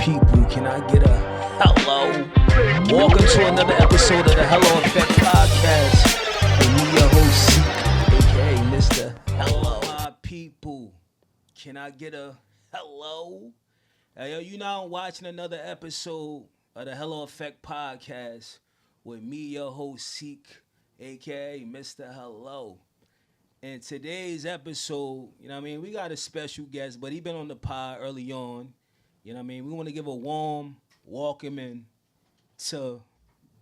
people, can I get a hello? Welcome to another episode of the Hello Effect Podcast. With me, your host, Zeke, aka Mr. Hello. My people, can I get a hello? Hey, yo, you now watching another episode of the Hello Effect Podcast with me, your host, Zeke, aka Mr. Hello. In today's episode, you know what I mean, we got a special guest, but he been on the pod early on. You know what I mean? We want to give a warm welcoming to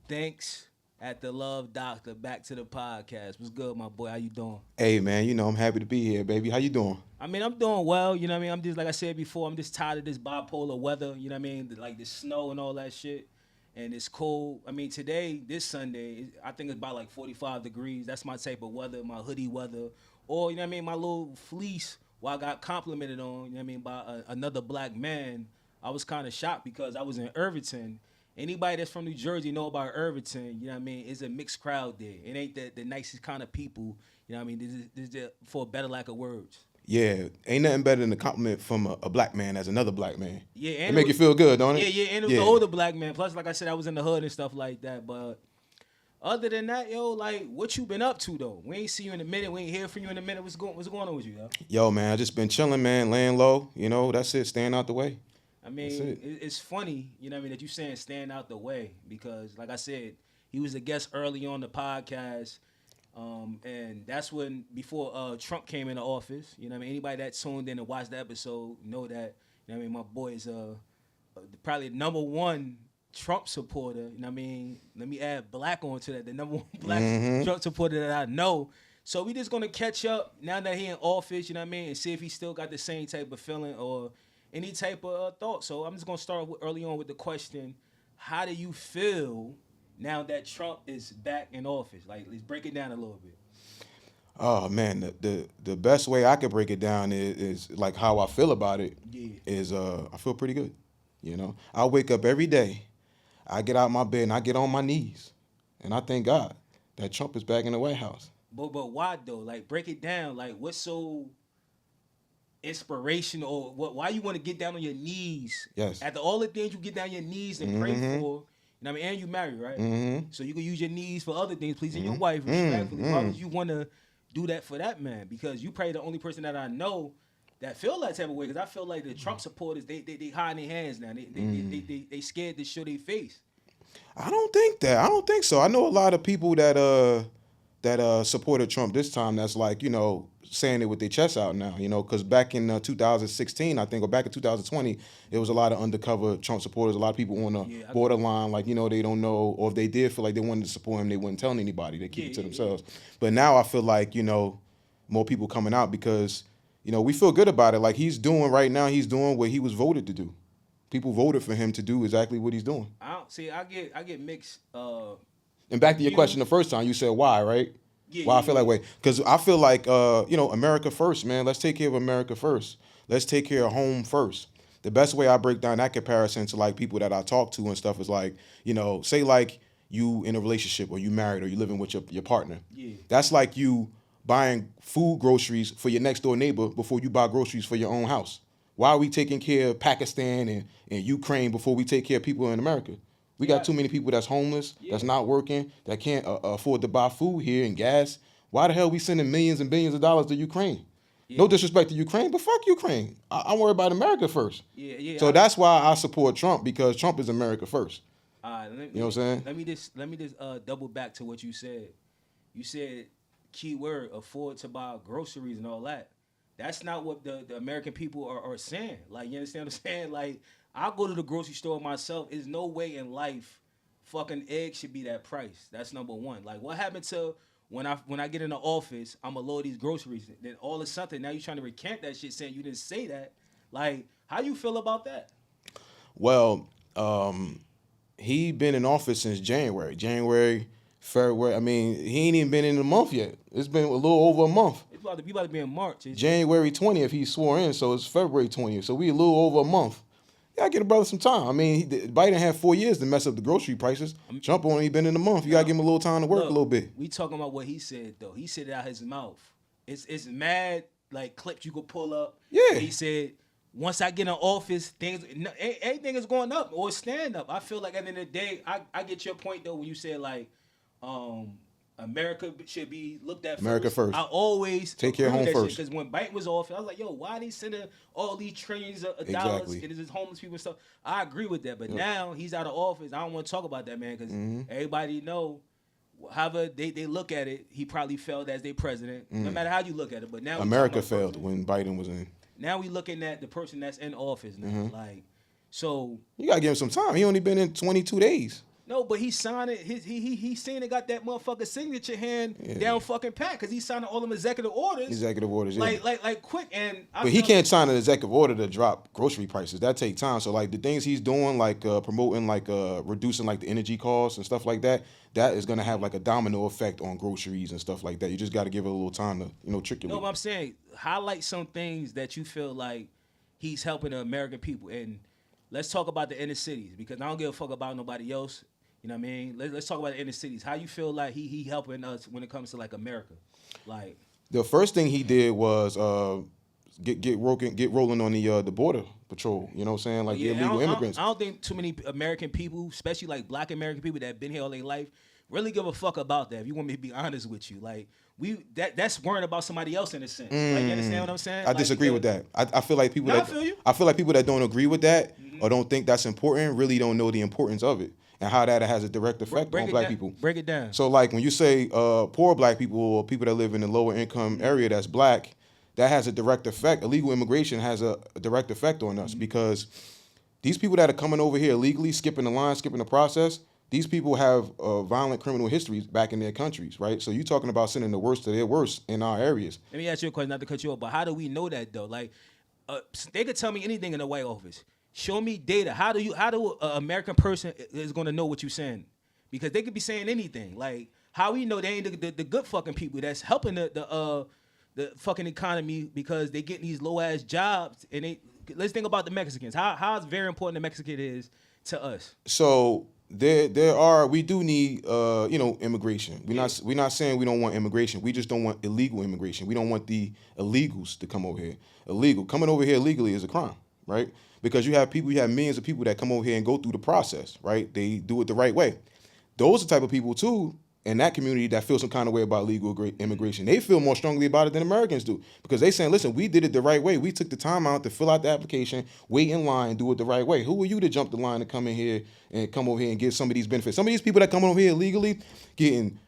Thanks at the Love Doctor back to the podcast. What's good, my boy? How you doing? Hey, man, you know, I'm happy to be here, baby. How you doing? I mean, I'm doing well. You know what I mean? I'm just, like I said before, I'm just tired of this bipolar weather. You know what I mean? Like the snow and all that shit. And it's cold. I mean, today, this Sunday, I think it's about like 45 degrees. That's my type of weather, my hoodie weather. Or, you know what I mean, my little fleece, while I got complimented on, you know what I mean, by another black man. I was kind of shocked because I was in Irvington. Anybody that's from New Jersey know about Irvington, you know what I mean? It's a mixed crowd there. It ain't the nicest kind of people, you know what I mean? This is for a better lack of words. Yeah, ain't nothing better than a compliment from a black man as another black man. Yeah, and it make you feel good, don't it? Yeah, and it was the older black man. Plus, like I said, I was in the hood and stuff like that. But other than that, yo, like, what you been up to, though? We ain't see you in a minute. We ain't hear from you in a minute. What's going on with you, yo? Yo, man, I just been chilling, man, laying low. You know, that's it, staying out the way. I mean, it's funny, you know what I mean, that you saying stand out the way because, like I said, he was a guest early on the podcast, and that's when, before Trump came into office, you know what I mean, anybody that tuned in and watched the episode know that, you know what I mean, my boy is probably the number one Trump supporter, you know what I mean, let me add black onto that, the number one black Trump supporter that I know. So we just going to catch up now that he in office, you know what I mean, and see if he still got the same type of feeling or any type of thought. So I'm just going to start early on with the question, how do you feel now that Trump is back in office? Like, let's break it down a little bit. Oh, man, the best way I could break it down is like how I feel about it is I feel pretty good, you know. I wake up every day, I get out my bed, and I get on my knees, and I thank God that Trump is back in the White House. But why, though? Like, break it down. Like, what's so inspiration or why you want to get down on your knees? Yes. After all the things you get down your knees and pray for, you know what I mean, and you married, right? So you can use your knees for other things, pleasing your wife, respectfully. Why would you want to do that for that man? Because you probably the only person that I know that feel that type of way. Because I feel like the Trump supporters, they hide their hands now. They scared to show their face. I don't think that. I don't think so. I know a lot of people that supported Trump this time that's like, you know, saying it with their chest out now, you know, because back in 2016, I think, or back in 2020, there was a lot of undercover Trump supporters, a lot of people on the borderline, like, you know, they don't know, or if they did feel like they wanted to support him, they wouldn't tell anybody, they keep it to themselves. But now I feel like, you know, more people coming out because, you know, we feel good about it. Like he's doing right now, he's doing what he was voted to do. People voted for him to do exactly what he's doing. I get mixed. And back to your question the first time, you said why, right? Why I feel that way. Because I feel like, you know, America first, man. Let's take care of America first. Let's take care of home first. The best way I break down that comparison to like people that I talk to and stuff is like, you know, say like you in a relationship or you married or you living with your partner. Yeah. That's like you buying food groceries for your next door neighbor before you buy groceries for your own house. Why are we taking care of Pakistan and Ukraine before we take care of people in America? We got too many people that's homeless, that's not working, that can't afford to buy food here and gas. Why the hell we sending millions and billions of dollars to Ukraine? Yeah. No disrespect to Ukraine, but fuck Ukraine. I'm worried about America first. So that's why I support Trump, because Trump is America first. You know what I'm saying? Let me just double back to what you said. You said key word, afford to buy groceries and all that. That's not what the American people are saying. Like, you understand what I'm saying? Like, I'll go to the grocery store myself. There's no way in life fucking eggs should be that price. That's number one. Like, what happened to when I get in the office, I'm going to load these groceries. Then all of a sudden, now you're trying to recant that shit saying you didn't say that. Like, how you feel about that? Well, he been in office since January, February. I mean, he ain't even been in a month yet. It's been a little over a month. It's about to be in March. January 20th, he swore in, so it's February 20th. So we a little over a month. Yeah, give a brother some time. I mean, Biden had 4 years to mess up the grocery prices. Trump only been in a month. You got to give him a little time to work a little bit. We talking about what he said, though. He said it out his mouth. It's mad, like, clips you could pull up. Yeah. He said, once I get in office, everything is going up or stand up. I feel like at the end of the day, I get your point though when you say like, America should be looked at America first. I always take care of home first. Because when Biden was off, I was like, yo, why are they sending all these trillions of dollars and it's homeless people and stuff? I agree with that, but now he's out of office. I don't want to talk about that, man, because everybody know. However they look at it, he probably failed as their president. No matter how you look at it, but now America failed when Biden was in. Now we looking at the person that's in office now, like so. You gotta give him some time. He only been in 22 days. No, but he signed it. He seen it, got that motherfucker signature hand down fucking pat because he signed all them executive orders. Executive orders, like quick. But he can't sign an executive order to drop grocery prices. That take time. So like the things he's doing, like promoting, like reducing like the energy costs and stuff like that, that is gonna have like a domino effect on groceries and stuff like that. You just got to give it a little time to trick you. No, but I'm saying highlight some things that you feel like he's helping the American people, and let's talk about the inner cities because I don't give a fuck about nobody else. You know what I mean? Let's talk about the inner cities. How you feel like he helping us when it comes to like America? Like the first thing he did was get rolling on the border patrol. You know what I'm saying? Like the illegal immigrants. I don't think too many American people, especially like Black American people that have been here all their life, really give a fuck about that. If you want me to be honest with you, like that's worrying about somebody else in a sense. Like you understand what I'm saying? I disagree with that. I feel like people I feel like people that don't agree with that or don't think that's important really don't know the importance of it. And how that has a direct effect on Black people. Break it down. So, like, when you say poor Black people or people that live in a lower income area that's Black, that has a direct effect. Illegal immigration has a direct effect on us because these people that are coming over here illegally, skipping the line, skipping the process, these people have violent criminal histories back in their countries, right? So you're talking about sending the worst of their worst in our areas. Let me ask you a question, not to cut you off, but how do we know that, though? Like, they could tell me anything in the White Office. Show me data. How do an American person is going to know what you're saying? Because they could be saying anything. Like, how we know they ain't the good fucking people that's helping the fucking economy because they getting these low ass jobs and let's think about the Mexicans. How very important the Mexican is to us. So we do need immigration. We're not saying we don't want immigration. We just don't want illegal immigration. We don't want the illegals to come over here. Coming over here illegally is a crime, right? Because you have millions of people that come over here and go through the process, right? They do it the right way. Those are the type of people too in that community that feel some kind of way about legal immigration. They feel more strongly about it than Americans do because they saying, listen, we did it the right way. We took the time out to fill out the application, wait in line, do it the right way. Who are you to jump the line to come in here and come over here and get some of these benefits? Some of these people that come over here illegally getting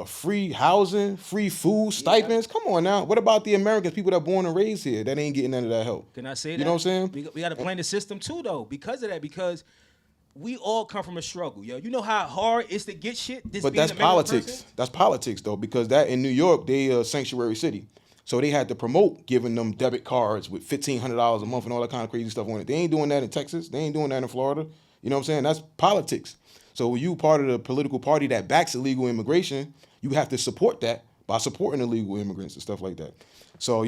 free housing, free food, stipends. Come on now. What about the Americans, people that are born and raised here that ain't getting none of that help? Can I say that? You know what I'm saying? We got to blame the system too, though, because of that. Because we all come from a struggle, yo. You know how hard it's to get shit. But that's politics. Person? That's politics, though, because that in New York, they a sanctuary city. So they had to promote giving them debit cards with $1,500 a month and all that kind of crazy stuff on it. They ain't doing that in Texas. They ain't doing that in Florida. You know what I'm saying? That's politics. So when you part of the political party that backs illegal immigration, you have to support that by supporting illegal immigrants and stuff like that. So,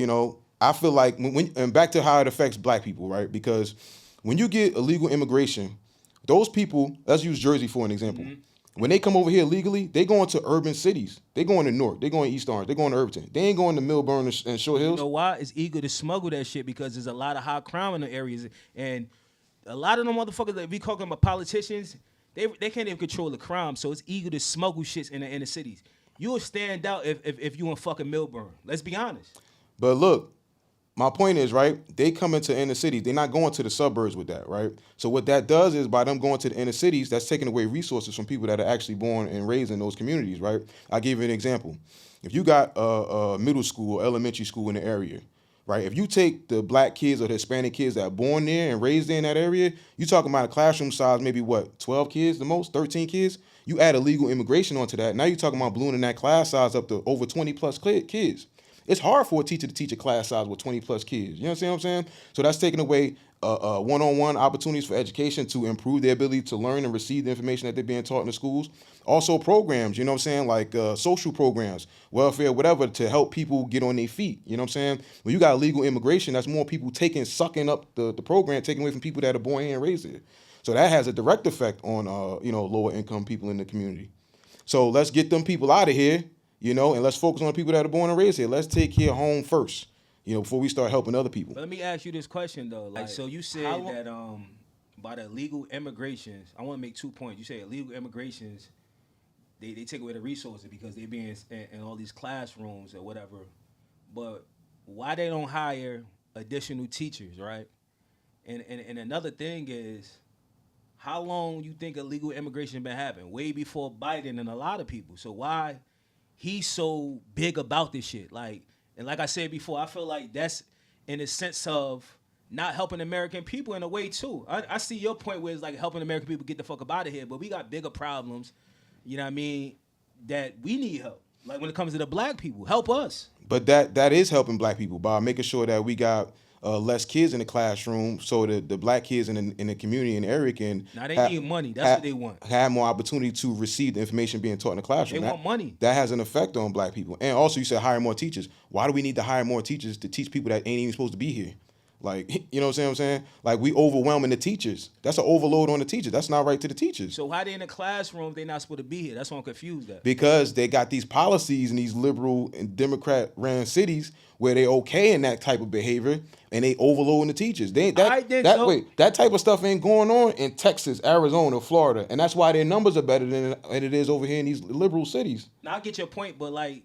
I feel like and back to how it affects Black people, right? Because when you get illegal immigration, those people, let's use Jersey for an example. Mm-hmm. When they come over here legally, they go into urban cities. They going to Newark. They going to East Orange. They going to Irvington. They ain't going to Millburn and Short Hills. You know why? It's eager to smuggle that shit because there's a lot of high crime in the areas. And a lot of them motherfuckers that we talking about politicians, they can't even control the crime. So it's eager to smuggle shits in the inner cities. You'll stand out if you in fucking Millburn. Let's be honest. But look, my point is, right, they come into inner cities. They're not going to the suburbs with that, right? So what that does is by them going to the inner cities, that's taking away resources from people that are actually born and raised in those communities, right? I'll give you an example. If you got a middle school or elementary school in the area, right, if you take the Black kids or the Hispanic kids that are born there and raised there in that area, you talking about a classroom size, maybe 12 kids the most, 13 kids? You add illegal immigration onto that. Now you're talking about ballooning that class size up to over 20 plus kids. It's hard for a teacher to teach a class size with 20 plus kids. You know what I'm saying? So that's taking away one-on-one opportunities for education to improve their ability to learn and receive the information that they're being taught in the schools. Also programs, you know what I'm saying, like social programs, welfare, whatever, to help people get on their feet. You know what I'm saying? When you got illegal immigration, that's more people sucking up the program, taking away from people that are born here and raised here. So that has a direct effect on lower income people in the community. So let's get them people out of here. And let's focus on the people that are born and raised here. Let's take care of home first. before we start helping other people. But let me ask you this question though. Like, so you said that by the illegal immigrations, I want to make 2 points. You say illegal immigrations, they take away the resources because they be in all these classrooms or whatever. But why they don't hire additional teachers, right? And another thing is, how long you think illegal immigration been happening? Way before Biden and a lot of people. So why he's so big about this shit? Like I said before, I feel like that's in the sense of not helping American people in a way too. I see your point where it's like helping American people get the fuck up out of here, but we got bigger problems, you know what I mean, that we need help. Like when it comes to the black people, help us. But that is helping black people by making sure that we got less kids in the classroom, so the black kids in the community and area can. Now they need money. That's what they want. Have more opportunity to receive the information being taught in the classroom. They want money. That has an effect on black people. And also, you said hire more teachers. Why do we need to hire more teachers to teach people that ain't even supposed to be here? Like, you know what I'm saying? Like, we overwhelming the teachers. That's an overload on the teachers. That's not right to the teachers. So how they in the classroom if they not supposed to be here? That's why I'm confused at. Because they got these policies in these liberal and Democrat-ran cities where they okay in that type of behavior, and they overloading the teachers. That type of stuff ain't going on in Texas, Arizona, Florida, and that's why their numbers are better than it is over here in these liberal cities. Now I get your point, but like,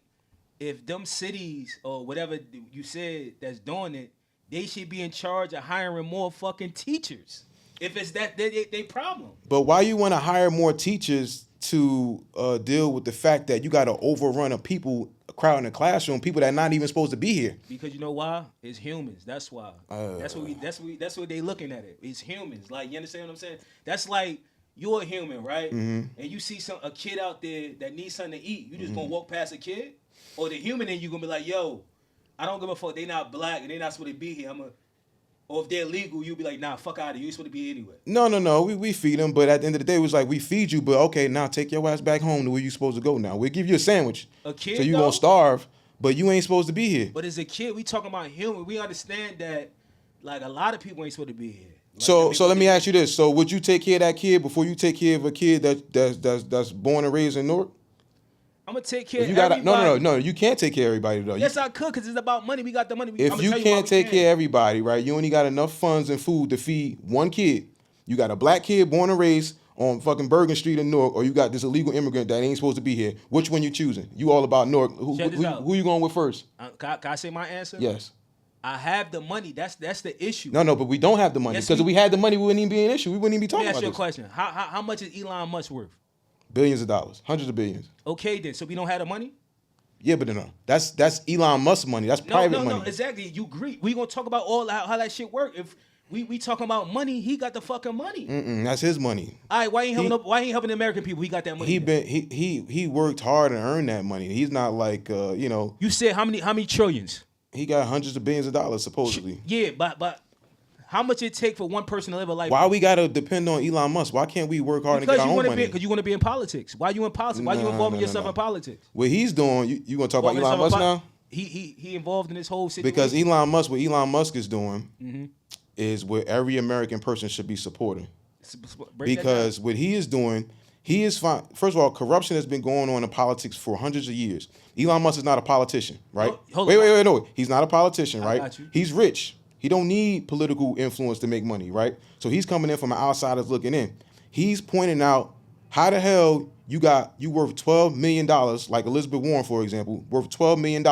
if them cities or whatever you said that's doing it, they should be in charge of hiring more fucking teachers. If it's that they problem. But why you want to hire more teachers to deal with the fact that you got to overrun a crowd in the classroom, people that not even supposed to be here? Because you know why? It's humans. That's why. That's what they looking at it. It's humans. Like, you understand what I'm saying? That's like you're a human, right? Mm-hmm. And you see a kid out there that needs something to eat. You just gonna walk past a kid, or the human in you gonna be like, yo, I don't give a fuck. They not black and they not supposed to be here. Or if they're illegal, you'll be like, nah, fuck out of here. You supposed to be here anyway. No. We feed them, but at the end of the day, it was like, we feed you, but okay, now take your ass back home to where you supposed to go now. We'll give you a sandwich. A kid, so you gonna starve, but you ain't supposed to be here. But as a kid, we talking about human. We understand that, like, a lot of people ain't supposed to be here. Like, so let me ask you this. So would you take care of that kid before you take care of a kid that's born and raised in Newark? I'm gonna take care of everybody. No. You can't take care of everybody though. Yes, I could, because it's about money. We got the money. If you can't take care of everybody, right? You only got enough funds and food to feed one kid. You got a black kid born and raised on fucking Bergen Street in Newark, or you got this illegal immigrant that ain't supposed to be here. Which one you choosing? You all about Newark. Who you going with first? Can I say my answer? Yes. I have the money. That's the issue. No, but we don't have the money. Because if we had the money, we wouldn't even be an issue. We wouldn't even be talking about this. Let me ask you a question. How much is Elon Musk worth? Billions of dollars. Hundreds of billions. Okay, then. So we don't have the money? Yeah, but no. That's Elon Musk money. That's private money. No, exactly. You agree. We gonna talk about all how that shit work. If we talking about money, he got the fucking money. That's his money. All right, why ain't helping the American people? He got that money. He worked hard and earned that money. He's not like You said how many trillions? He got hundreds of billions of dollars supposedly. Yeah, but how much it take for one person to live a life? Why we gotta depend on Elon Musk? Why can't we work hard and get our own money? Because you want to be in politics. Why you in politics? Why you involving yourself in politics? What he's doing, you want to talk about Elon Musk now? He involved in this whole situation. Because what Elon Musk is doing is what every American person should be supporting. Because what he is doing, he is fine. First of all, corruption has been going on in politics for hundreds of years. Elon Musk is not a politician, right? Wait, no. He's not a politician, right? He's rich. He don't need political influence to make money, right? So he's coming in from an outsider's looking in. He's pointing out how the hell you worth $12 million, like Elizabeth Warren, for example, worth $12 million.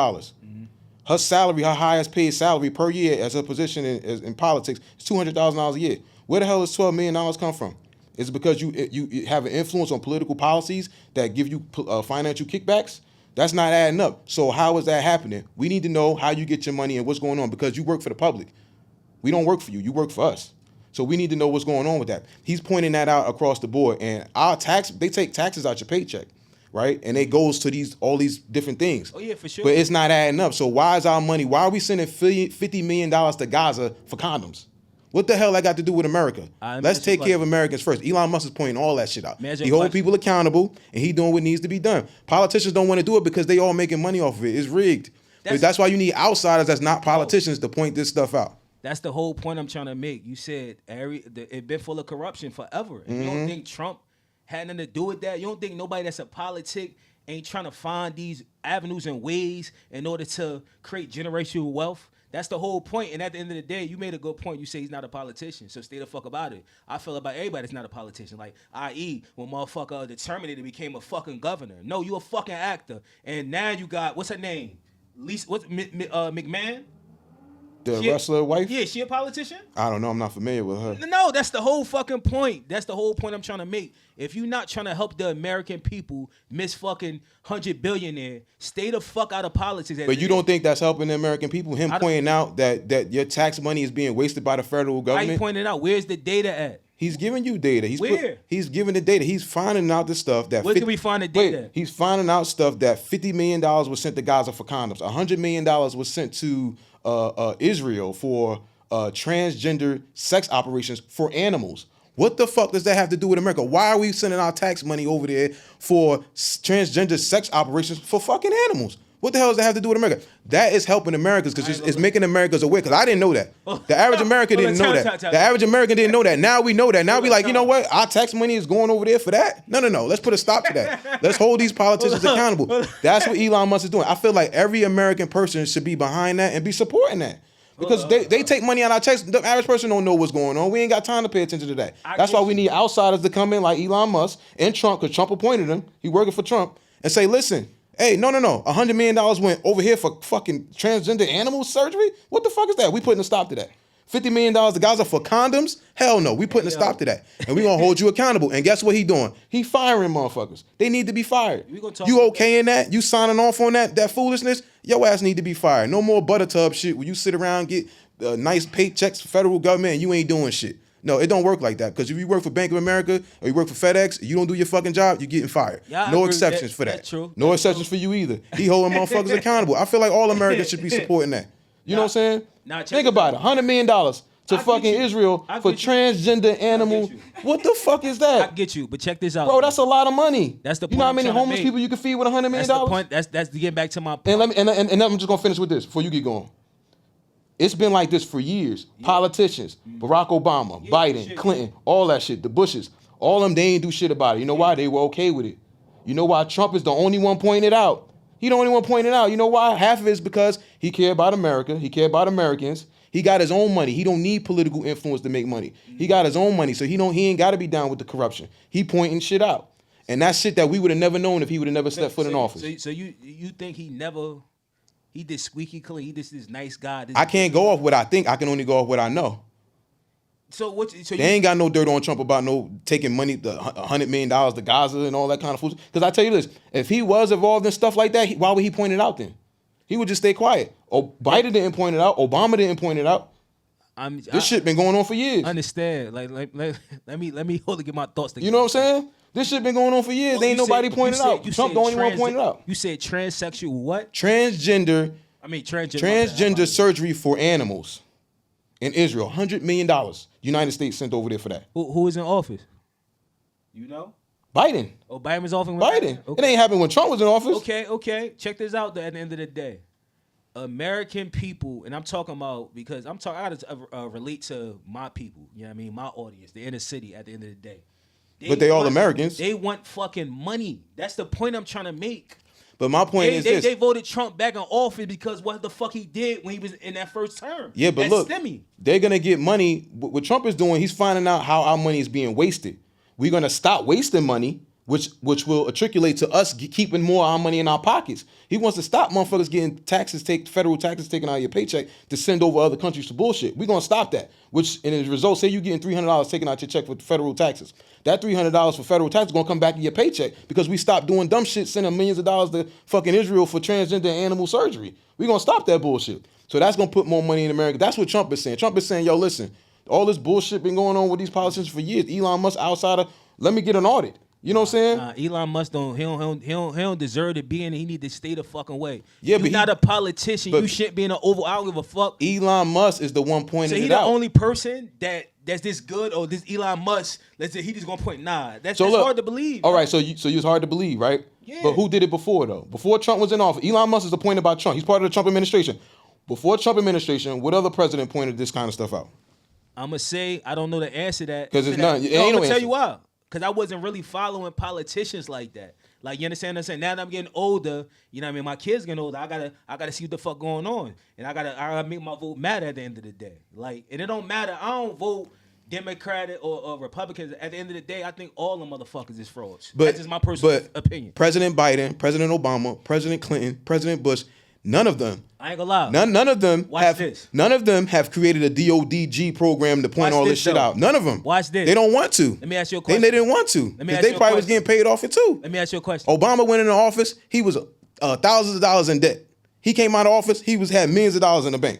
Her salary, her highest paid salary per year as a position in politics is $200,000 a year. Where the hell does $12 million come from? Is it because you have an influence on political policies that give you financial kickbacks? That's not adding up. So how is that happening? We need to know how you get your money and what's going on, because you work for the public. We don't work for you. You work for us. So we need to know what's going on with that. He's pointing that out across the board. And they take taxes out your paycheck, right? And it goes to all these different things. Oh, yeah, for sure. But it's not adding up. So why are we sending $50 million to Gaza for condoms? What the hell that got to do with America? Let's take care of Americans first. Elon Musk is pointing all that shit out. He holding people accountable, and he doing what needs to be done. Politicians don't want to do it because they all making money off of it. It's rigged. But that's why you need outsiders that's not politicians to point this stuff out. That's the whole point I'm trying to make. You said it been full of corruption forever. And you don't think Trump had nothing to do with that? You don't think nobody that's a politic ain't trying to find these avenues and ways in order to create generational wealth That's the whole point. And at the end of the day, you made a good point. You say he's not a politician, so stay the fuck about it. I feel about everybody that's not a politician. Like, i.e., when motherfucker the Terminator became a fucking governor. No, you a fucking actor. And now you got, what's her name? McMahon? The wrestler wife? Yeah, she a politician? I don't know. I'm not familiar with her. No, that's the whole fucking point. That's the whole point I'm trying to make. If you're not trying to help the American people, miss fucking 100 billionaire, stay the fuck out of politics. But you don't think that's helping the American people? Him pointing out that your tax money is being wasted by the federal government? Why you pointing out? Where's the data at? He's giving you data. He's giving the data. He's finding out the stuff that. Where can we find the data? He's finding out stuff that $50 million was sent to Gaza for condoms. $100 million was sent to Israel for transgender sex operations for animals. What the fuck does that have to do with America? Why are we sending our tax money over there for transgender sex operations for fucking animals? What the hell does that have to do with America? That is helping Americans because it's making Americans aware. Because I didn't know that. The average American didn't know that. The average American didn't know that. Now we know that. Now we like, you know what? Our tax money is going over there for that? No. Let's put a stop to that. Let's hold these politicians accountable. That's what Elon Musk is doing. I feel like every American person should be behind that and be supporting that. Because they take money out of our checks. The average person don't know what's going on. We ain't got time to pay attention to that. That's why we need outsiders to come in like Elon Musk and Trump, because Trump appointed him. He working for Trump. And say, listen, hey, no. $100 million went over here for fucking transgender animal surgery? What the fuck is that? We putting a stop to that. $50 million to Gaza for condoms? Hell no. We putting a stop to that. And we going to hold you accountable. And guess what he doing? He firing motherfuckers. They need to be fired. You okay in that? You signing off on that foolishness? Your ass need to be fired. No more butter tub shit where you sit around get nice paychecks for federal government and you ain't doing shit. No, it don't work like that. Because if you work for Bank of America or you work for FedEx, you don't do your fucking job, you're getting fired. No exceptions for that. That's true. No exceptions for you either. He holding motherfuckers accountable. I feel like all Americans should be supporting that. You know what I'm saying? Think about it. $100 million to fucking Israel for transgender animal. What the fuck is that? I get you, but check this out. Bro, that's a lot of money. That's the point. You know how many homeless people you can feed with $100 million? That's the point. That's to get back to my point. And I'm just gonna finish with this before you get going. It's been like this for years. Yeah. Politicians, Barack Obama, Biden, Clinton, all that shit, the Bushes, all of them, they ain't do shit about it. You know why? They were okay with it. You know why? Trump is the only one pointing it out. He the only one pointing it out. You know why? Half of it is because he cared about America. He cared about Americans. He got his own money. He don't need political influence to make money. He got his own money, so he ain't got to be down with the corruption. He pointing shit out. And that's shit that we would have never known if he would have never stepped foot in office. So you think he did squeaky clean? He just this nice guy. I can't go off what I think. I can only go off what I know. They ain't got no dirt on Trump about taking money, the $100 million to Gaza and all that kind of food. Because I tell you this, if he was involved in stuff like that, why would he point it out then? He would just stay quiet. Biden didn't point it out. Obama didn't point it out. This shit been going on for years. Understand? Like let me hold to get my thoughts together. You know what I'm saying? This shit been going on for years. Ain't nobody pointing it out. Trump the only one pointing it out. You said transsexual what? Transgender surgery for animals in Israel. $100 million. United States sent over there for that. Who is in office? You know? Biden. Oh, Biden was often Biden. Okay. It ain't happened when Trump was in office. Okay. Check this out at the end of the day. American people, and I'm talking about because I gotta relate to my people, you know what I mean? My audience, the inner city at the end of the day. But they all Americans. They want fucking money. That's the point I'm trying to make. But my point is this. They voted Trump back in office because what the fuck he did when he was in that first term. Yeah, but look, they're going to get money. What Trump is doing, he's finding out how our money is being wasted. We're going to stop wasting money, which will matriculate to us keeping more of our money in our pockets. He wants to stop motherfuckers getting federal taxes taken out of your paycheck to send over other countries to bullshit. We're going to stop that, which in the result, say you're getting $300 taken out your check for federal taxes. That $300 for federal tax is going to come back in your paycheck because we stopped doing dumb shit, sending millions of dollars to fucking Israel for transgender animal surgery. We're going to stop that bullshit. So that's going to put more money in America. That's what Trump is saying. Trump is saying, yo, listen, all this bullshit been going on with these politicians for years. Elon Musk outsider, let me get an audit. You know what I'm saying? Elon Musk he don't deserve to be in it. He need to stay the fucking way. Yeah, you're not a politician. You shouldn't be in an oval. I don't give a fuck. Elon Musk is the one pointing it out. So he the only person that's this good, or this Elon Musk, let's say he just gonna point, that's hard to believe. All right, so it's hard to believe, right? Yeah. But who did it before though? Before Trump was in office, Elon Musk is appointed by Trump. He's part of the Trump administration. Before Trump administration, what other president pointed this kind of stuff out? I'm gonna say I don't know the answer to that. Because it's none. I'm gonna tell you why. Because I wasn't really following politicians like that. Like, you understand what I'm saying? Now that I'm getting older, you know what I mean? My kids getting older. I gotta see what the fuck going on. And I gotta make my vote matter at the end of the day. Like, and it don't matter. I don't vote Democratic or Republicans. At the end of the day, I think all the motherfuckers is frauds. That's just my personal opinion. President Biden, President Obama, President Clinton, President Bush, none of them. I ain't gonna lie. None of them None of them have created a DODG program to point all this shit out. None of them. Watch this. They don't want to. Let me ask you a question. They didn't want to. They probably was getting paid off it too. Let me ask you a question. Obama went into office. He was thousands of dollars in debt. He came out of office. He had millions of dollars in the bank.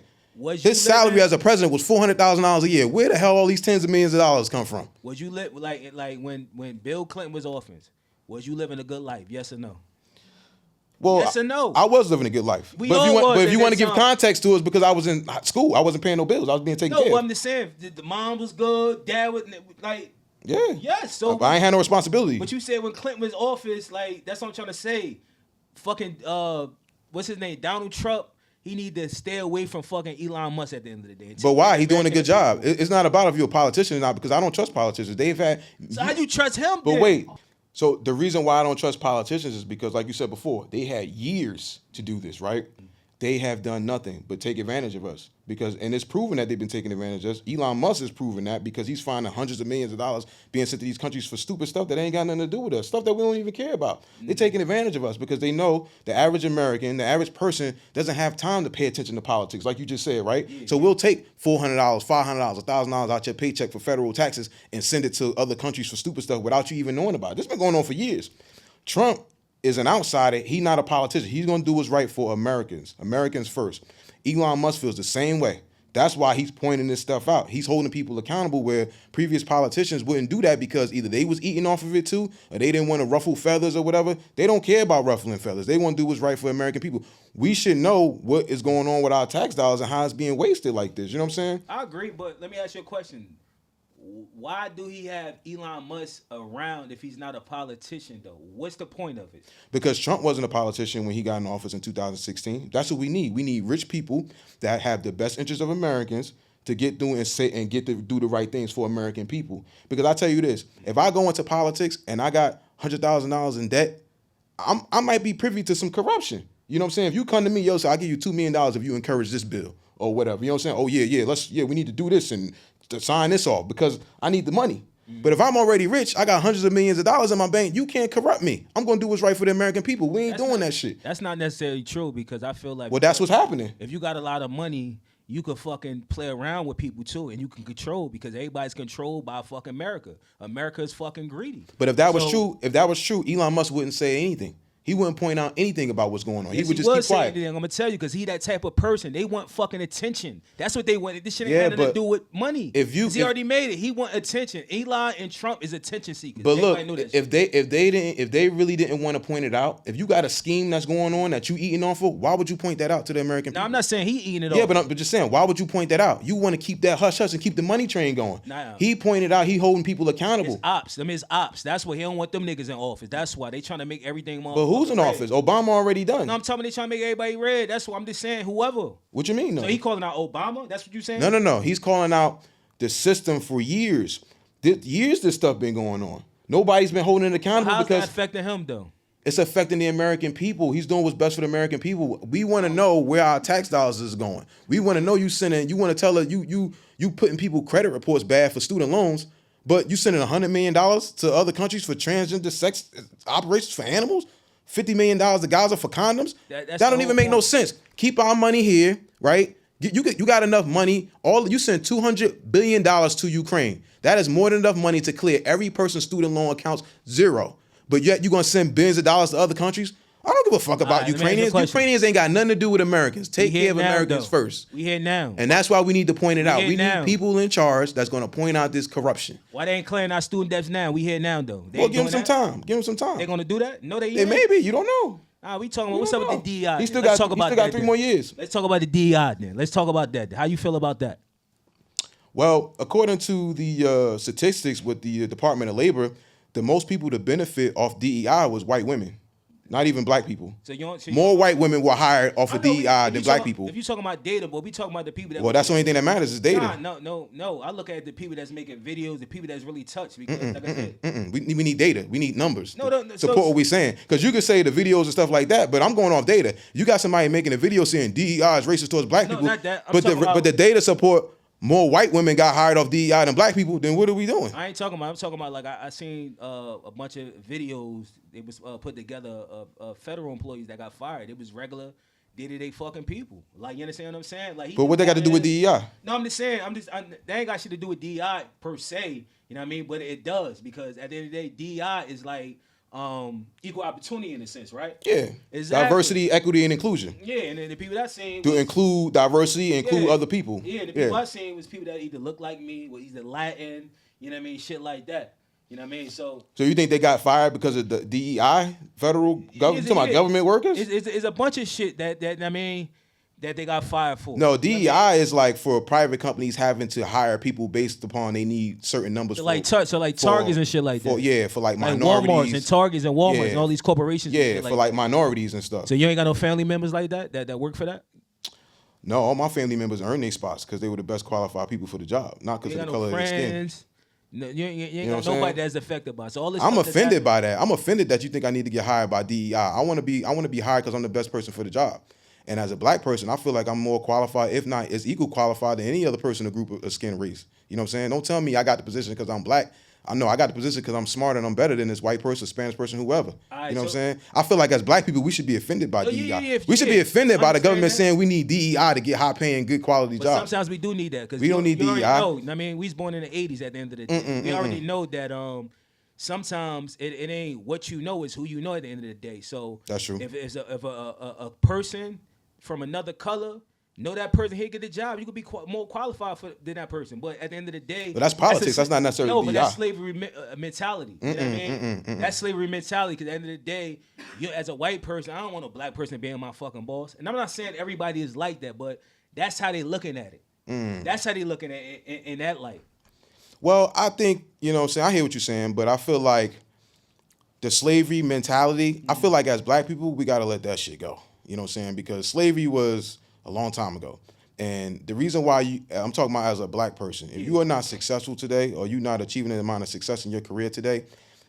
His salary as a president was $400,000 a year. Where the hell all these tens of millions of dollars come from? Was you live like when Bill Clinton was office? Was you living a good life? Yes or no? Well, yes or no? I was living a good life. But if you want to give context to it, because I was in school, I wasn't paying no bills. I was being taken care of. No, I'm just saying, the mom was good, dad was like. Yeah. Yes. So I ain't had no responsibility. But you said when Clinton was office, like that's what I'm trying to say. Fucking what's his name? Donald Trump. He need to stay away from fucking Elon Musk at the end of the day. But why? He doing a good job. It's not about if you're a politician or not, because I don't trust politicians. They've had. So how do you trust him? But wait. So the reason why I don't trust politicians is because, like you said before, they had years to do this, right? They have done nothing but take advantage of us. And it's proven that they've been taking advantage of us. Elon Musk has proven that because he's finding hundreds of millions of dollars being sent to these countries for stupid stuff that ain't got nothing to do with us, stuff that we don't even care about. They're taking advantage of us because they know the average American, the average person doesn't have time to pay attention to politics, like you just said, right? Yeah. So we'll take $400, $500, $1,000 out your paycheck for federal taxes and send it to other countries for stupid stuff without you even knowing about it. This has been going on for years. Trump is an outsider. He's not a politician. He's going to do what's right for Americans first. Elon Musk feels the same way. That's why he's pointing this stuff out. He's holding people accountable where previous politicians wouldn't do that because either they was eating off of it too or they didn't want to ruffle feathers or whatever. They don't care about ruffling feathers. They want to do what's right for American people. We should know what is going on with our tax dollars and how it's being wasted like this. You know what I'm saying? I agree, but let me ask you a question. Why do he have Elon Musk around if he's not a politician, though? What's the point of it? Because Trump wasn't a politician when he got in office in 2016. That's what we need. We need rich people that have the best interests of Americans to get through and get to do the right things for American people. Because I tell you this, if I go into politics and I got $100,000 in debt, I might be privy to some corruption. You know what I'm saying? If you come to me, yo, so I'll give you $2 million if you encourage this bill or whatever. You know what I'm saying? Oh, yeah, we need to do this and to sign this off because I need the money. But if I'm already rich, I got hundreds of millions of dollars in my bank, you can't corrupt me. I'm going to do what's right for the American people. We ain't doing that shit. That's not necessarily true because I feel like... Well, that's what's happening. If you got a lot of money, you could fucking play around with people too and you can control because everybody's controlled by fucking America. America is fucking greedy. But if that was true, Elon Musk wouldn't say anything. He wouldn't point out anything about what's going on. He would just keep quiet. I'm gonna tell you because he that type of person. They want fucking attention. That's what they want. This shit ain't nothing to do with money. He already made it. He want attention. Elon and Trump is attention seekers. But look, if they really didn't want to point it out, if you got a scheme that's going on that you eating off of, why would you point that out to the American people? No, I'm not saying he eating it off. Yeah, but I'm just saying, why would you point that out? You want to keep that hush hush and keep the money train going. Nah. He pointed out he holding people accountable. It's ops. It's ops. That's why he don't want them niggas in office. That's why they trying to make everything more. But who's in office? Obama already done. No, I'm telling you, they trying to make everybody red. That's what I'm just saying. Whoever. What you mean? No. So he calling out Obama? That's what you saying? No. He's calling out the system for years. Years this stuff been going on. Nobody's been holding it accountable how's because that affecting him though? It's affecting the American people. He's doing what's best for the American people. We want to know where our tax dollars is going. We want to know you want to tell us you putting people credit reports bad for student loans, but you sending $100 million to other countries for transgender sex operations for animals. $50 million to Gaza for condoms? That don't even make no sense. Keep our money here, right? You got enough money. You send $200 billion to Ukraine. That is more than enough money to clear every person's student loan accounts zero. But yet you're going to send billions of dollars to other countries? I don't give a fuck about Ukrainians. Ukrainians ain't got nothing to do with Americans. Take care of Americans first. We here now. And that's why we need to point it out. We need people in charge that's going to point out this corruption. Why they ain't clearing our student debts now? We here now, though. Well, give them some time. Give them some time. They going to do that? No, they ain't. They may be. You don't know. We talking about what's up with the DEI. He still got 3 more years. Let's talk about the DEI then. Let's talk about that. How you feel about that? Well, according to the statistics with the Department of Labor, the most people to benefit off DEI was white women. Not even black people. So you don't. More white women were hired off of DEI than black people. If you talking about data, but we talking about the people that. Well, that's the only thing that matters is data. No. I look at the people that's making videos, the people that's really touched. Because, like I said, we need data. We need numbers. No, support what we saying. Because you can say the videos and stuff like that, but I'm going off data. You got somebody making a video saying DEI is racist towards black people, not that. but the data support. More white women got hired off DEI than black people. Then what are we doing? I ain't talking about. I'm talking about like I seen a bunch of videos. It was put together of federal employees that got fired. It was regular day-to-day fucking people. Like, you understand what I'm saying? Like, but what they got to do with DEI? No, I'm just saying. They ain't got shit to do with DEI per se. You know what I mean? But it does, because at the end of the day, DEI is like equal opportunity in a sense, right? Yeah. Exactly. Diversity, equity, and inclusion. Yeah, and then the people that seen to include diversity, include other people. Yeah, the people I seen was people that either look like me, or either Latin, you know what I mean, shit like that. You know what I mean? So you think they got fired because of the DEI, federal government? Talking about government workers? It's a bunch of shit that I mean that they got fired for. No, DEI is like for private companies having to hire people based upon they need certain numbers. So Targets and shit like that. For like minorities. Walmarts and Targets and Walmarts and all these corporations. Yeah, and shit for like minorities and stuff. So you ain't got no family members like that work for that? No, all my family members earned their spots because they were the best qualified people for the job, not because of the color of their skin. No, you ain't got nobody that's affected by it. So all this. I'm offended by that. I'm offended that you think I need to get hired by DEI. I want to be hired because I'm the best person for the job. And as a black person, I feel like I'm more qualified, if not as equal qualified than any other person in a group of skin race. You know what I'm saying? Don't tell me I got the position because I'm black. I know I got the position because I'm smarter and I'm better than this white person, Spanish person, whoever. You know what I'm saying? I feel like as black people, we should be offended by DEI. We should be offended by the government saying we need DEI to get high paying, good quality jobs. Sometimes we do need that because we don't need DEI. I mean, we was born in the 80s at the end of the day. We already know that sometimes it ain't what you know, it's who you know at the end of the day. So that's true. If a person from another color know that person, he'll get the job. You could be more qualified than that person. But at the end of the day, but that's politics. That's not necessarily no, but that's slavery mentality. You know what I mean? That's slavery mentality. Because at the end of the day, you as a white person, I don't want a black person being my fucking boss. And I'm not saying everybody is like that, but that's how they looking at it. That's how they looking at it in that light. Well, I think, you know what I'm saying, I hear what you're saying, but I feel like the slavery mentality, I feel like as black people, we got to let that shit go. You know what I'm saying? Because slavery was a long time ago. And the reason why I'm talking about as a black person, if you are not successful today or you're not achieving an amount of success in your career today,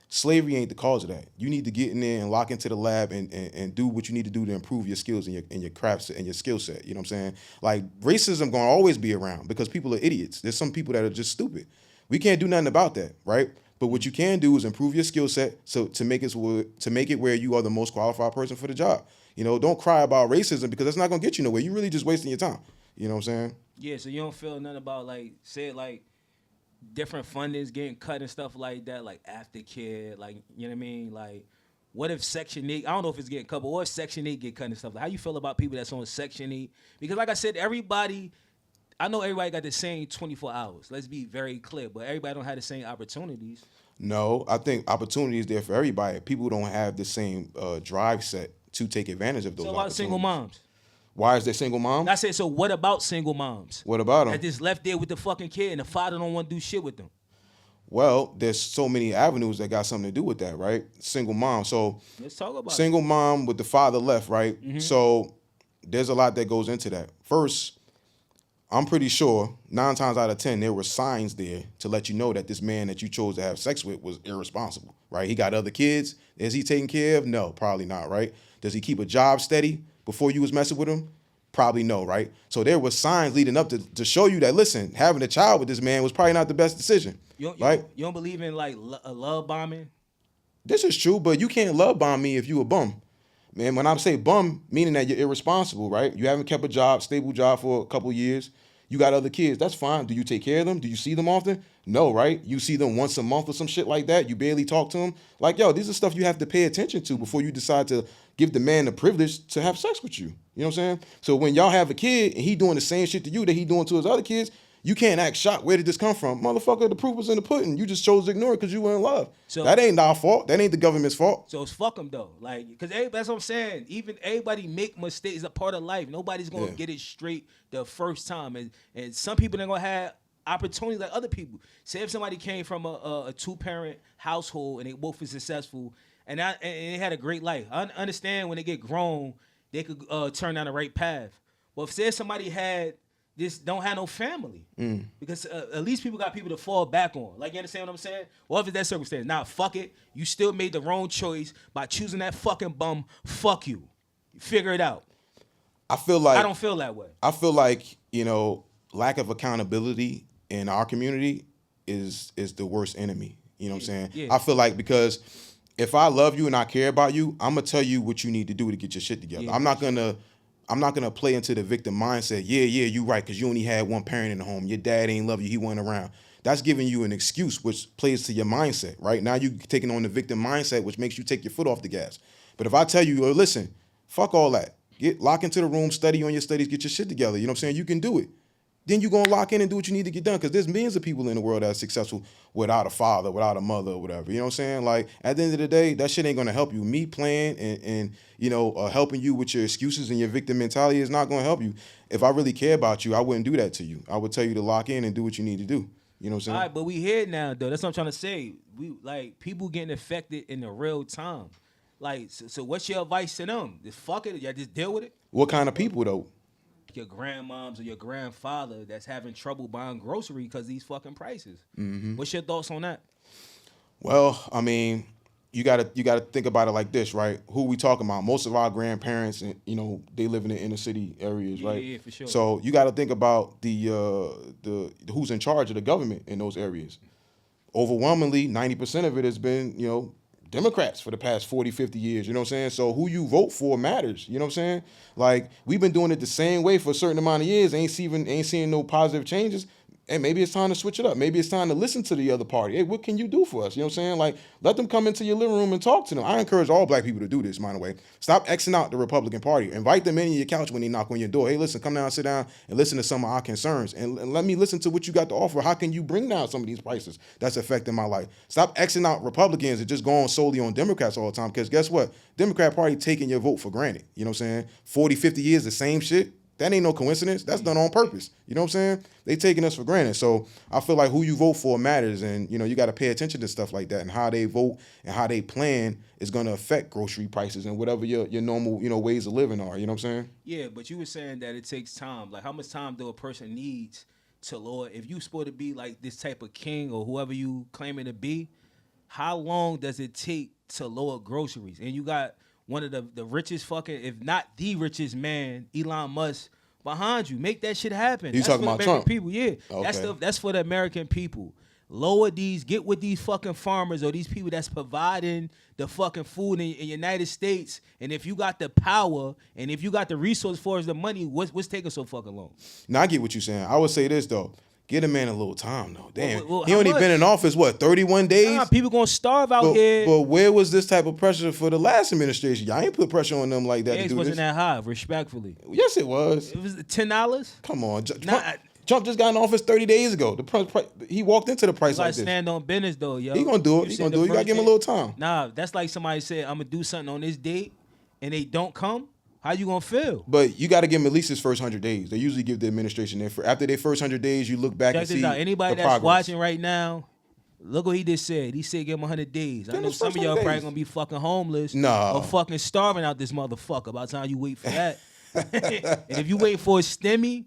slavery ain't the cause of that. You need to get in there and lock into the lab and do what you need to do to improve your skills and your crafts and your skill set. You know what I'm saying? Like, racism gonna always be around because people are idiots. There's some people that are just stupid. We can't do nothing about that, right? But what you can do is improve your skill set so to make it where you are the most qualified person for the job. You know, don't cry about racism because that's not gonna get you nowhere. You're really just wasting your time. You know what I'm saying? Yeah, so you don't feel nothing about different fundings getting cut and stuff like that, like aftercare, like, you know what I mean? Like, what if Section 8, I don't know if it's getting cut, but what if Section 8 get cut and stuff? Like, how you feel about people that's on Section 8? Because like I said, I know everybody got the same 24 hours. Let's be very clear, but everybody don't have the same opportunities. No, I think opportunity is there for everybody. People don't have the same drive set to take advantage of those opportunities. So about single moms? Why is there single moms? I said, so what about single moms? What about them? That just left there with the fucking kid and the father don't want to do shit with them. Well, there's so many avenues that got something to do with that, right? Single mom. So let's talk about single mom with the father left, right? Mm-hmm. So there's a lot that goes into that. First, I'm pretty sure 9 times out of 10, there were signs there to let you know that this man that you chose to have sex with was irresponsible, right? He got other kids. Is he taken care of? No, probably not, right? Does he keep a job steady before you was messing with him? Probably no, right? So there were signs leading up to show you that, listen, having a child with this man was probably not the best decision, right? You don't believe in, like, a love bombing? This is true, but you can't love bomb me if you a bum. Man, when I say bum, meaning that you're irresponsible, right? You haven't kept a job, stable job for a couple years. You got other kids. That's fine. Do you take care of them? Do you see them often? No, right? You see them once a month or some shit like that. You barely talk to them. Like, yo, these are stuff you have to pay attention to before you decide to give the man the privilege to have sex with you. You know what I'm saying? So when y'all have a kid and he doing the same shit to you that he doing to his other kids, you can't act shocked. Where did this come from? Motherfucker, the proof was in the pudding. You just chose to ignore it because you were in love. So that ain't our fault. That ain't the government's fault. So it's fuck them, though. Like, because that's what I'm saying. Even everybody make mistakes. It's a part of life. Nobody's going to get it straight the first time. And some people ain't going to have opportunities like other people. Say if somebody came from a 2-parent household and they both were successful, and they had a great life. I understand when they get grown, they could turn down the right path. But if say somebody don't have no family, because at least people got people to fall back on. Like, you understand what I'm saying? What if it's that circumstance? Nah, fuck it. You still made the wrong choice by choosing that fucking bum. Fuck you. Figure it out. I don't feel that way. I feel like, lack of accountability in our community is the worst enemy. You know what I'm saying? Yeah. I feel like, because if I love you and I care about you, I'm gonna tell you what you need to do to get your shit together. Yeah, I'm not gonna play into the victim mindset. Yeah, you right, because you only had one parent in the home. Your dad ain't love you. He wasn't around. That's giving you an excuse, which plays to your mindset, right? Now you taking on the victim mindset, which makes you take your foot off the gas. But if I tell you, listen, fuck all that. Lock into the room, study on your studies, get your shit together. You know what I'm saying? You can do it. Then you're going to lock in and do what you need to get done, because there's millions of people in the world that are successful without a father, without a mother, or whatever. You know what I'm saying? Like, at the end of the day, that shit ain't going to help you. Me playing and helping you with your excuses and your victim mentality is not going to help you. If I really care about you, I wouldn't do that to you. I would tell you to lock in and do what you need to do. You know what I'm saying? All right, but we here now, though. That's what I'm trying to say. We people getting affected in the real time. Like, so what's your advice to them? Just fuck it. Y'all just deal with it. What kind of people, though? Your grandmoms or your grandfather that's having trouble buying grocery because these fucking prices. Mm-hmm. What's your thoughts on that? Well, I mean, you gotta think about it like this, right? Who we talking about? Most of our grandparents, they live in the inner city areas, right? Yeah, for sure. So you got to think about the who's in charge of the government in those areas. Overwhelmingly, 90% of it has been, Democrats for the past 40, 50 years, you know what I'm saying? So who you vote for matters, you know what I'm saying? Like, we've been doing it the same way for a certain amount of years, ain't seeing no positive changes. Hey, maybe it's time to switch it up. Maybe it's time to listen to the other party. Hey, what can you do for us? You know what I'm saying? Like, let them come into your living room and talk to them. I encourage all black people to do this, by the way. Stop Xing out the Republican Party. Invite them in your couch when they knock on your door. Hey, listen, come down, sit down, and listen to some of our concerns. And let me listen to what you got to offer. How can you bring down some of these prices that's affecting my life? Stop Xing out Republicans and just going solely on Democrats all the time. Because guess what? Democrat Party taking your vote for granted. You know what I'm saying? 40, 50 years, the same shit. That ain't no coincidence. That's done on purpose. You know what I'm saying? They taking us for granted. So I feel like who you vote for matters, and you got to pay attention to stuff like that, and how they vote and how they plan is going to affect grocery prices and whatever your normal ways of living are. You know what I'm saying? Yeah, but you were saying that it takes time. Like, how much time do a person needs to lower? If you supposed to be like this type of king or whoever you claiming to be, how long does it take to lower groceries? And you got one of the richest fucking, if not the richest man, Elon Musk, behind you. Make that shit happen. You talking about Trump? People, yeah. Okay. That's for the American people. Lower these, get with these fucking farmers or these people that's providing the fucking food in the United States. And if you got the power and if you got the resource for the money, what's taking so fucking long? Now I get what you're saying. I would say this though. Get a man a little time though. Damn. Well, he only been in office, 31 days? Nah, people gonna starve out here. But where was this type of pressure for the last administration? Y'all ain't put pressure on them like that to do wasn't this. that high, respectfully. Yes, it was. It was $10. Come on. Trump just got in office 30 days ago. He walked into the price like this. Stand on business though, yo. He gonna do it. You gotta give him a little time. Nah, that's like somebody said, I'm gonna do something on this date and they don't come. How you gonna feel? But you got to give them at least his first 100 days. They usually give the administration after their first 100 days. You look back and see anybody the that's progress. watching right now. Look what he just said. He said give him 100 days. I know some of y'all probably gonna be fucking homeless. No. Or fucking starving out this motherfucker by the time you wait for that. And if you wait for a stimmy,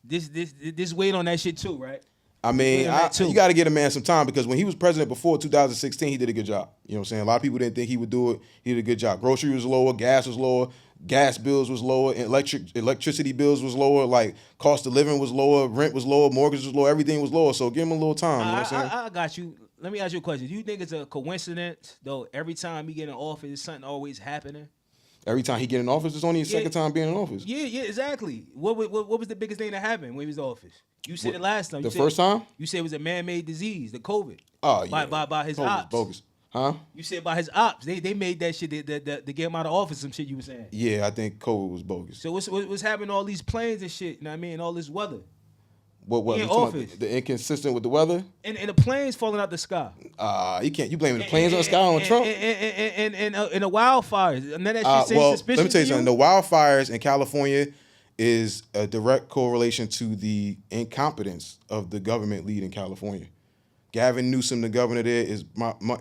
this wait on that shit too, right? I mean, you got to give a man some time, because when he was president before 2016, he did a good job. You know what I'm saying? A lot of people didn't think he would do it. He did a good job. Grocery was lower, gas was lower, gas bills was lower, electricity bills was lower, like cost of living was lower, rent was lower, mortgage was lower, everything was lower. So give him a little time. You know what I'm saying? I got you. Let me ask you a question. Do you think it's a coincidence, though, every time he get in office, something always happening? Every time he get in office, it's only his second time being in office. Yeah, exactly. What was the biggest thing that happened when he was in office? You said it last time. First time? You said it was a man-made disease, the COVID. Oh, yeah. By his bogus, ops. Bogus. Huh? You said by his ops. They made that shit to get him out of office, some shit you were saying. Yeah, I think COVID was bogus. So what's happening all these planes and shit, you know what I mean, all this weather? What weather? The inconsistent with the weather? And the planes falling out the sky. You blaming the planes on the sky on Trump? And the wildfires. None of that shit seems suspicious. Let me tell you something. The wildfires in California is a direct correlation to the incompetence of the government lead in California. Gavin Newsom, the governor there, is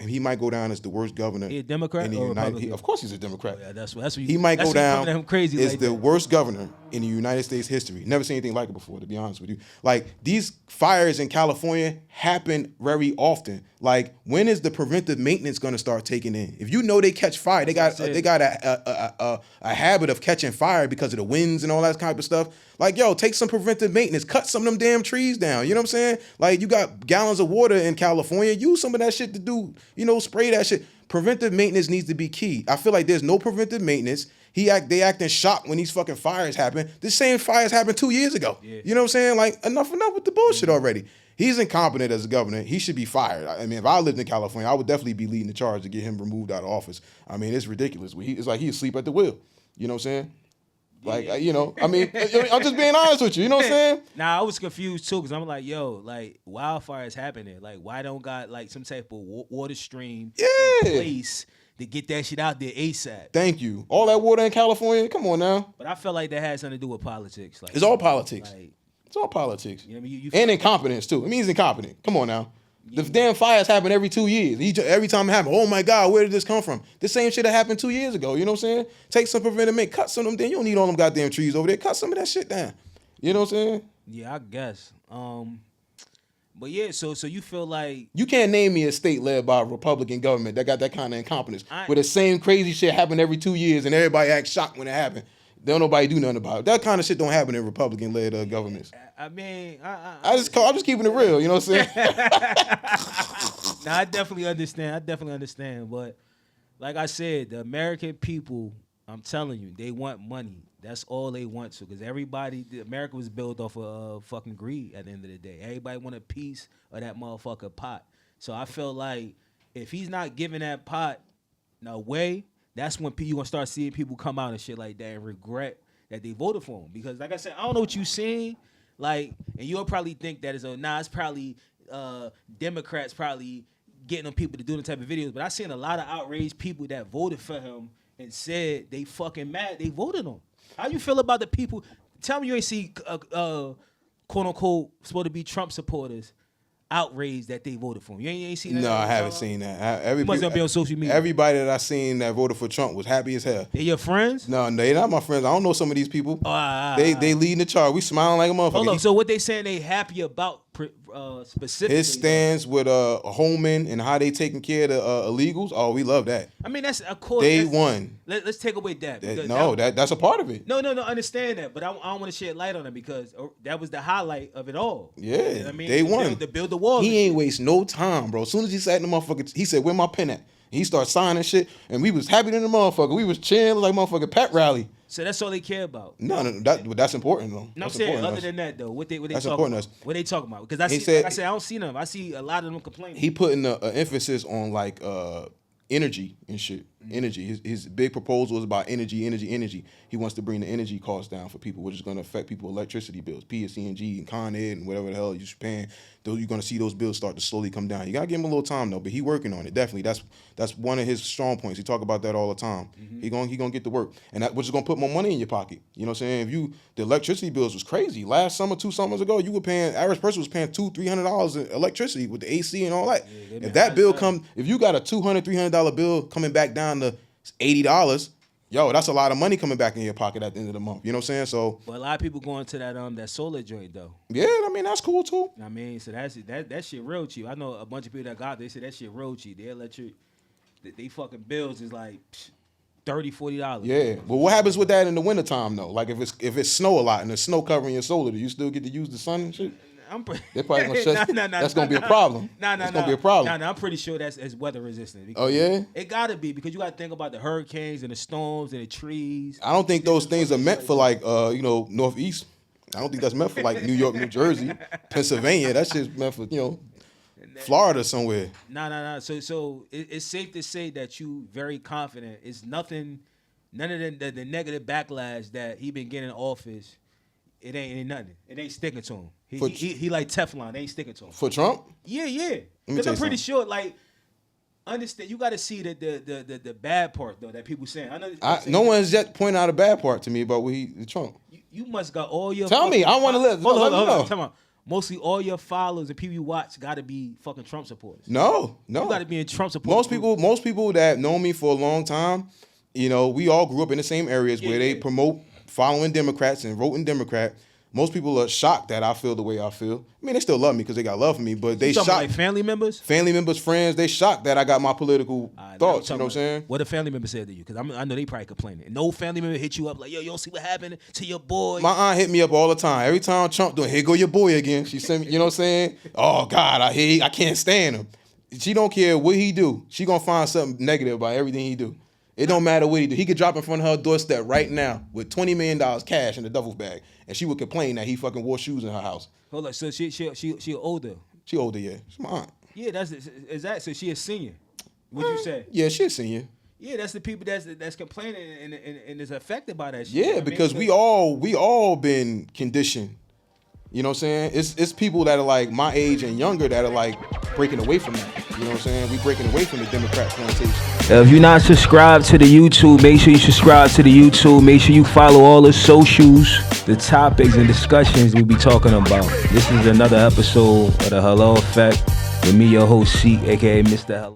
he might go down as the worst governor. He a Democrat in the or United. Republican? Of course, he's a Democrat. Oh, yeah, that's what He might go down him crazy as like the that. worst governor in the United States history. Never seen anything like it before, to be honest with you. Like, these fires in California happen very often. Like, when is the preventive maintenance going to start taking in? If you know they catch fire, they got a habit of catching fire because of the winds and all that kind of stuff. Like, yo, take some preventive maintenance. Cut some of them damn trees down. You know what I'm saying? Like, you got gallons of water in California. Use some of that shit to do, spray that shit. Preventive maintenance needs to be key. I feel like there's no preventive maintenance. They act in shock when these fucking fires happen. The same fires happened 2 years ago. Yeah. You know what I'm saying? Like, enough with the bullshit already. He's incompetent as a governor. He should be fired. I mean, if I lived in California, I would definitely be leading the charge to get him removed out of office. I mean, it's ridiculous. It's like he's asleep at the wheel. You know what I'm saying? Like, I mean, I'm just being honest with you. You know what I'm saying? Nah, I was confused too, because I'm like, yo, like, wildfires happening. Like, why don't got like some type of water stream in place to get that shit out there ASAP? Thank you. All that water in California, come on now. But I felt like that had something to do with politics. Like, it's all politics. Like, it's all politics. You know what I mean? And incompetence too. I mean, he's incompetent. Come on now. The damn fires happen every 2 years. Every time it happens, oh my God, where did this come from? The same shit that happened 2 years ago. You know what I'm saying? Take some preventive maintenance. Cut some of them down. You don't need all them goddamn trees over there. Cut some of that shit down. You know what I'm saying? Yeah, I guess. But yeah, so you feel like you can't name me a state led by a Republican government that got that kind of incompetence, where the same crazy shit happen every 2 years and everybody acts shocked when it happened. Don't nobody do nothing about it. That kind of shit don't happen in Republican-led governments. I mean, I'm just keeping it real. You know what I'm saying? Nah, I definitely understand. But like I said, the American people, I'm telling you, they want money. That's all they want to, because America was built off of fucking greed at the end of the day. Everybody want a piece of that motherfucker pot. So I feel like if he's not giving that pot away, that's when you're going to start seeing people come out and shit like that and regret that they voted for him. Because like I said, I don't know what you're seeing. Like, and you'll probably think that it's probably Democrats probably getting them people to do the type of videos. But I seen a lot of outraged people that voted for him and said they fucking mad they voted on him. How you feel about the people? Tell me you ain't see quote unquote supposed to be Trump supporters outraged that they voted for him. You ain't seen that? No, I haven't seen that. You must not be on social media. Everybody that I seen that voted for Trump was happy as hell. They your friends? No, they not my friends. I don't know some of these people. They leading the charge. We smiling like a motherfucker. Hold on. So what they saying they happy about specifically? His stance with Holman and how they taking care of the illegals. Oh, we love that. I mean, that's of course. Day one. Let's take away that. That's a part of it. No, understand that, but I don't want to shed light on it because that was the highlight of it all. Yeah, you know I mean, day one. To build the wall. He ain't waste no time, bro. As soon as he sat in the motherfucker, he said, "Where my pen at?" And he started signing shit, and we was happy than the motherfucker. We was cheering like motherfucker pet rally. So that's all they care about. No, that's important though. No, I'm saying other than that though, what they that's talking about? What they talking about? Because like I said, I don't see them. I see a lot of them complaining. He putting an emphasis on like energy and shit. Energy. His big proposal is about energy. He wants to bring the energy costs down for people, which is going to affect people's electricity bills, PSE&G and Con Ed and whatever the hell you're paying. Though you're going to see those bills start to slowly come down. You got to give him a little time though, but he working on it. Definitely, that's one of his strong points. He talk about that all the time. Mm-hmm. He gonna get to work, and which is gonna put more money in your pocket. You know what I'm saying? The electricity bills was crazy last summer, 2 summers ago. You were paying average person was paying $200-$300 in electricity with the AC and all that. Yeah, if that bill if you got a $200-$300 bill coming back down to $80, yo, that's a lot of money coming back in your pocket at the end of the month. You know what I'm saying? So, but a lot of people going to that solar joint though. Yeah, I mean that's cool too. I mean, so that shit real cheap. I know a bunch of people that got. They said that shit real cheap. Their electric, they fucking bills is like $30-$40. Yeah, but what happens with that in the wintertime though? Like if it's snow a lot and the snow covering your solar, do you still get to use the sun and shit? They're probably gonna shut. That's gonna be a problem. That's gonna be a problem. I'm pretty sure that's weather resistant. Oh yeah, it gotta be because you gotta think about the hurricanes and the storms and the trees. I don't think those things are meant for like Northeast. I don't think that's meant for like New York, New Jersey, Pennsylvania. That's just meant for Florida somewhere. No. So it's safe to say that you very confident. It's nothing. None of the negative backlash that he been getting in office. It ain't nothing. It ain't sticking to him. He like Teflon. It ain't sticking to him. For Trump? Yeah. Because I'm pretty sure, like, understand. You got to see the bad part though that people saying. No one's yet pointed out a bad part to me about Trump. You must got all your. Tell me. I want to live. Hold on. Come on. mostly all your followers and people you watch got to be fucking Trump supporters. No. You got to be in Trump supporters. Most people that know me for a long time, you know, we all grew up in the same areas where they promote following Democrats and voting Democrat. Most people are shocked that I feel the way I feel. I mean, they still love me because they got love for me, but they shocked. Like family members? Family members, friends, they shocked that I got my political thoughts, you know what I'm saying? What a family member said to you? Because I know they probably complaining. No family member hit you up like, yo, you don't see what happened to your boy? My aunt hit me up all the time. Every time Trump doing, here go your boy again. She sent me, you know what I'm saying? Oh, God, I can't stand him. She don't care what he do. She gonna find something negative about everything he do. It don't matter what he do. He could drop in front of her doorstep right now with $20 million cash in the duffel bag, and she would complain that he fucking wore shoes in her house. Hold on, so she older? She older, yeah. She's my aunt. Yeah, so she a senior? What'd you say? Yeah, she a senior. Yeah, that's the people that's complaining and is affected by that shit. Yeah, because we all been conditioned. You know what I'm saying? It's people that are like my age and younger that are like breaking away from that. You know what I'm saying? We breaking away from the Democrat plantation. If you're not subscribed to the YouTube, make sure you subscribe to the YouTube. Make sure you follow all the socials, the topics and discussions we be talking about. This is another episode of the Hello Effect with me, your host, C, aka Mr. Hello.